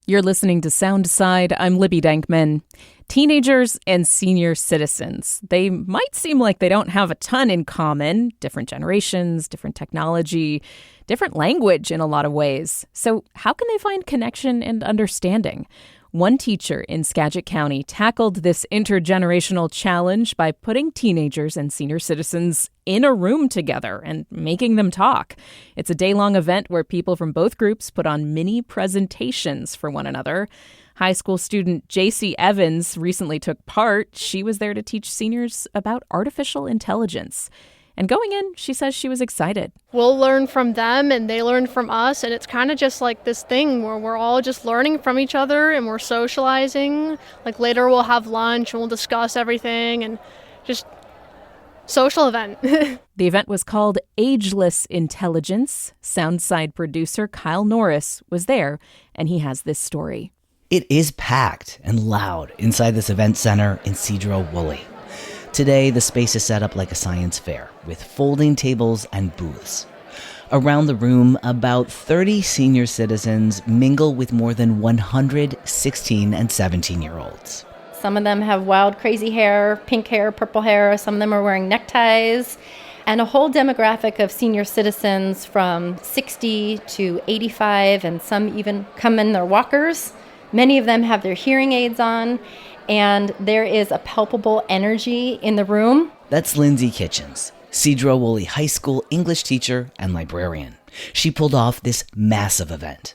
You're listening to Soundside. I'm Libby Dankman. Teenagers and senior citizens. They might seem like they don't have a ton in common. Different generations, different technology, different language in a lot of ways. So how can they find connection and understanding? One teacher in Skagit County tackled this intergenerational challenge by putting teenagers and senior citizens in a room together and making them talk. It's a day-long event where people from both groups put on mini presentations for one another. High school student J.C. Evans recently took part. She was there to teach seniors about artificial intelligence. And going in, she says she was excited. We'll learn from them and they learn from us, and it's kind of just like this thing where we're all just learning from each other and we're socializing. Like later we'll have lunch and we'll discuss everything and just social event. The event was called Ageless Intelligence. Soundside producer Kyle Norris was there, and he has this story. It is packed and loud inside this event center in Sedro-Woolley. Today, the space is set up like a science fair, with folding tables and booths. Around the room, about 30 senior citizens mingle with more than 100 16 and 17-year-olds. Some of them have wild, crazy hair, pink hair, purple hair. Some of them are wearing neckties. And a whole demographic of senior citizens from 60 to 85, and some even come in their walkers. Many of them have their hearing aids on. And there is a palpable energy in the room. That's Linsey Kitchens, Sedro-Woolley High School English teacher and librarian. She pulled off this massive event.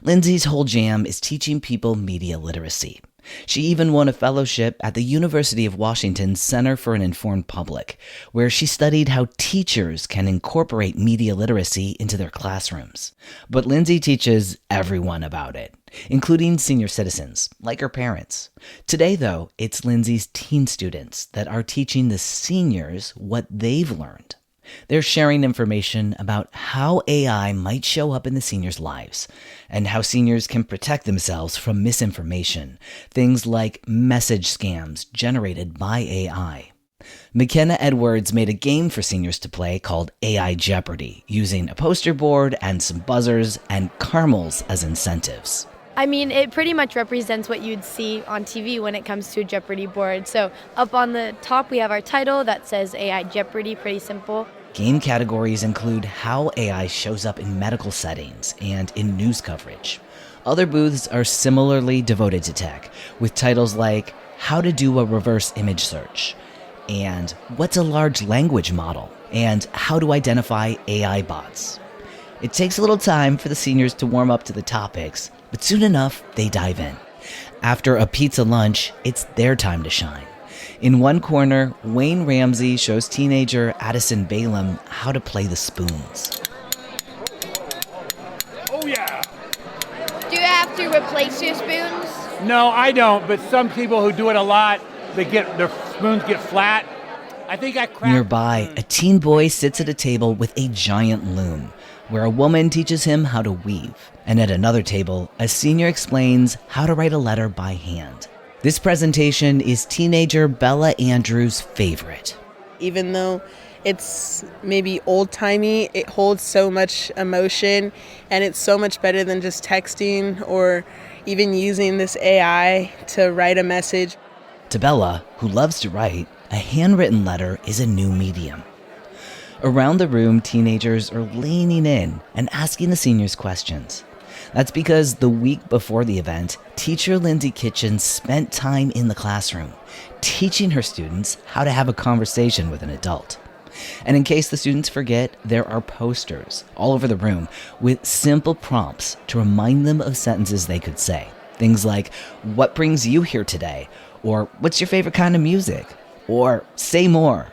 Linsey's whole jam is teaching people media literacy. She even won a fellowship at the University of Washington's Center for an Informed Public, where she studied how teachers can incorporate media literacy into their classrooms. But Linsey teaches everyone about it, including senior citizens, like her parents. Today, though, it's Linsey's teen students that are teaching the seniors what they've learned. They're sharing information about how AI might show up in the seniors' lives and how seniors can protect themselves from misinformation, things like message scams generated by AI. McKenna Edwards made a game for seniors to play called AI Jeopardy, using a poster board and some buzzers and caramels as incentives. I mean, it pretty much represents what you'd see on TV when it comes to a Jeopardy board. So up on the top, we have our title that says AI Jeopardy, pretty simple. Game categories include how AI shows up in medical settings and in news coverage. Other booths are similarly devoted to tech, with titles like How to Do a Reverse Image Search, and What's a Large Language Model, and How to Identify AI Bots. It takes a little time for the seniors to warm up to the topics, but soon enough, they dive in. After a pizza lunch, it's their time to shine. In one corner, Wayne Ramsey shows teenager Addison Balaam how to play the spoons. Oh, yeah. Do you have to replace your spoons? No, I don't, but some people who do it a lot, their spoons get flat. I think I cracked. Nearby, a teen boy sits at a table with a giant loom, where a woman teaches him how to weave. And at another table, a senior explains how to write a letter by hand. This presentation is teenager Bella Andrews' favorite. Even though it's maybe old-timey, it holds so much emotion, and it's so much better than just texting or even using this AI to write a message. To Bella, who loves to write, a handwritten letter is a new medium. Around the room, teenagers are leaning in and asking the seniors questions. That's because the week before the event, teacher Linsey Kitchens spent time in the classroom, teaching her students how to have a conversation with an adult. And in case the students forget, there are posters all over the room with simple prompts to remind them of sentences they could say. Things like, "What brings you here today?" Or, "What's your favorite kind of music?" Or, "Say more."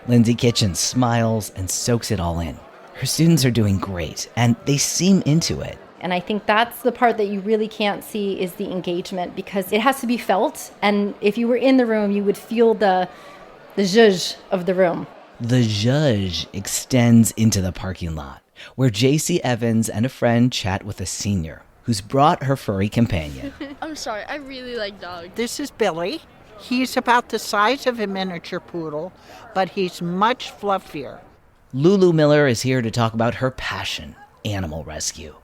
Linsey Kitchens smiles and soaks it all in. Her students are doing great, and they seem into it. And I think that's the part that you really can't see is the engagement, because it has to be felt. And if you were in the room, you would feel the zhuzh of the room. The zhuzh extends into the parking lot, where J.C. Evans and a friend chat with a senior who's brought her furry companion. I'm sorry, I really like dogs. This is Billy. He's about the size of a miniature poodle, but he's much fluffier. Lulu Miller is here to talk about her passion, animal rescue.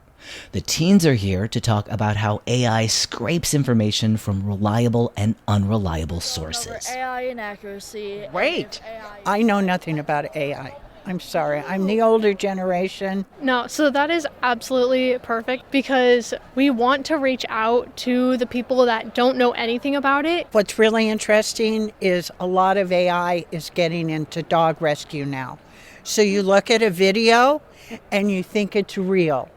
The teens are here to talk about how AI scrapes information from reliable and unreliable sources. AI inaccuracy. Wait, I know nothing about AI. I'm sorry, I'm the older generation. No, so that is absolutely perfect because we want to reach out to the people that don't know anything about it. What's really interesting is a lot of AI is getting into dog rescue now. So you look at a video and you think it's real.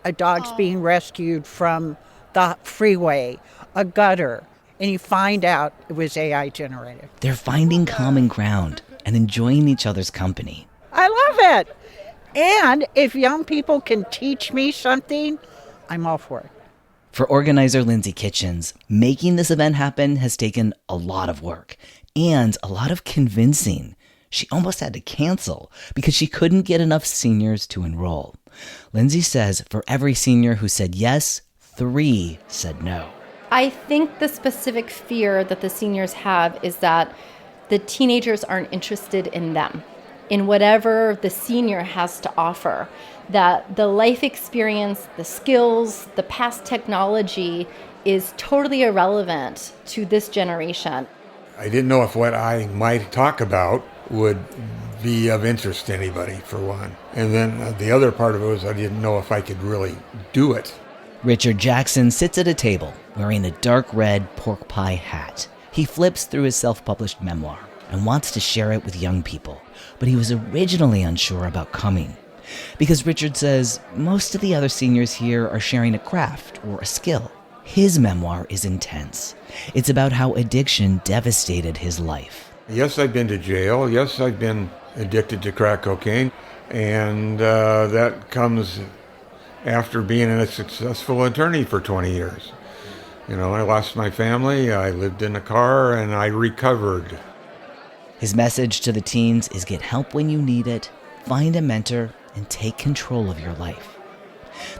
A dog's being rescued from the freeway, a gutter, and you find out it was AI generated. They're finding common ground and enjoying each other's company. I love it. And if young people can teach me something, I'm all for it. For organizer Linsey Kitchens, making this event happen has taken a lot of work and a lot of convincing. She almost had to cancel because she couldn't get enough seniors to enroll. Linsey says for every senior who said yes, 3 said no. I think the specific fear that the seniors have is that the teenagers aren't interested in them, in whatever the senior has to offer, that the life experience, the skills, the past technology is totally irrelevant to this generation. I didn't know if what I might talk about would be of interest to anybody, for one. And then the other part of it was I didn't know if I could really do it. Richard Jackson sits at a table wearing a dark red pork pie hat. He flips through his self-published memoir and wants to share it with young people, but he was originally unsure about coming. Because Richard says most of the other seniors here are sharing a craft or a skill. His memoir is intense. It's about how addiction devastated his life. Yes, I've been to jail. Yes, I've been addicted to crack cocaine. And that comes after being a successful attorney for 20 years. You know, I lost my family, I lived in a car, and I recovered. His message to the teens is get help when you need it, find a mentor, and take control of your life.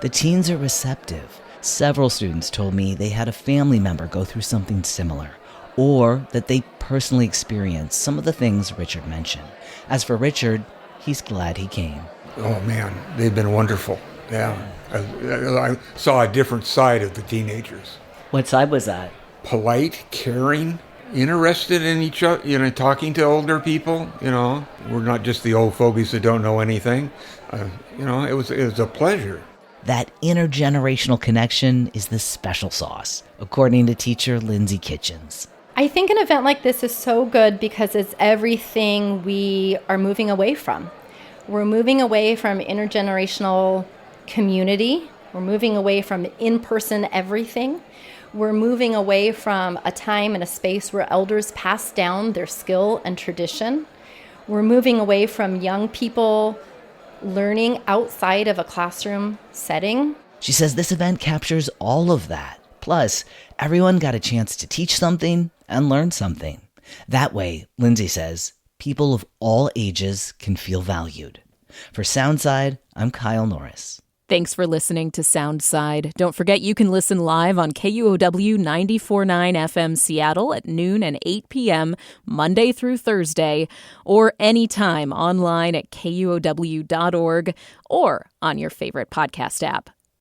The teens are receptive. Several students told me they had a family member go through something similar, or that they personally experienced some of the things Richard mentioned. As for Richard, he's glad he came. Oh man, they've been wonderful. Yeah, I saw a different side of the teenagers. What side was that? Polite, caring, interested in each other, you know, talking to older people, you know. We're not just the old fogies that don't know anything. You know, it was a pleasure. That intergenerational connection is the special sauce, according to teacher Linsey Kitchens. I think an event like this is so good because it's everything we are moving away from. We're moving away from intergenerational community. We're moving away from in-person everything. We're moving away from a time and a space where elders pass down their skill and tradition. We're moving away from young people learning outside of a classroom setting. She says this event captures all of that. Plus, everyone got a chance to teach something and learn something. That way, Linsey says, people of all ages can feel valued. For Soundside, I'm Kyle Norris. Thanks for listening to Soundside. Don't forget you can listen live on KUOW 94.9 FM Seattle at noon and 8 p.m. Monday through Thursday, or anytime online at KUOW.org or on your favorite podcast app.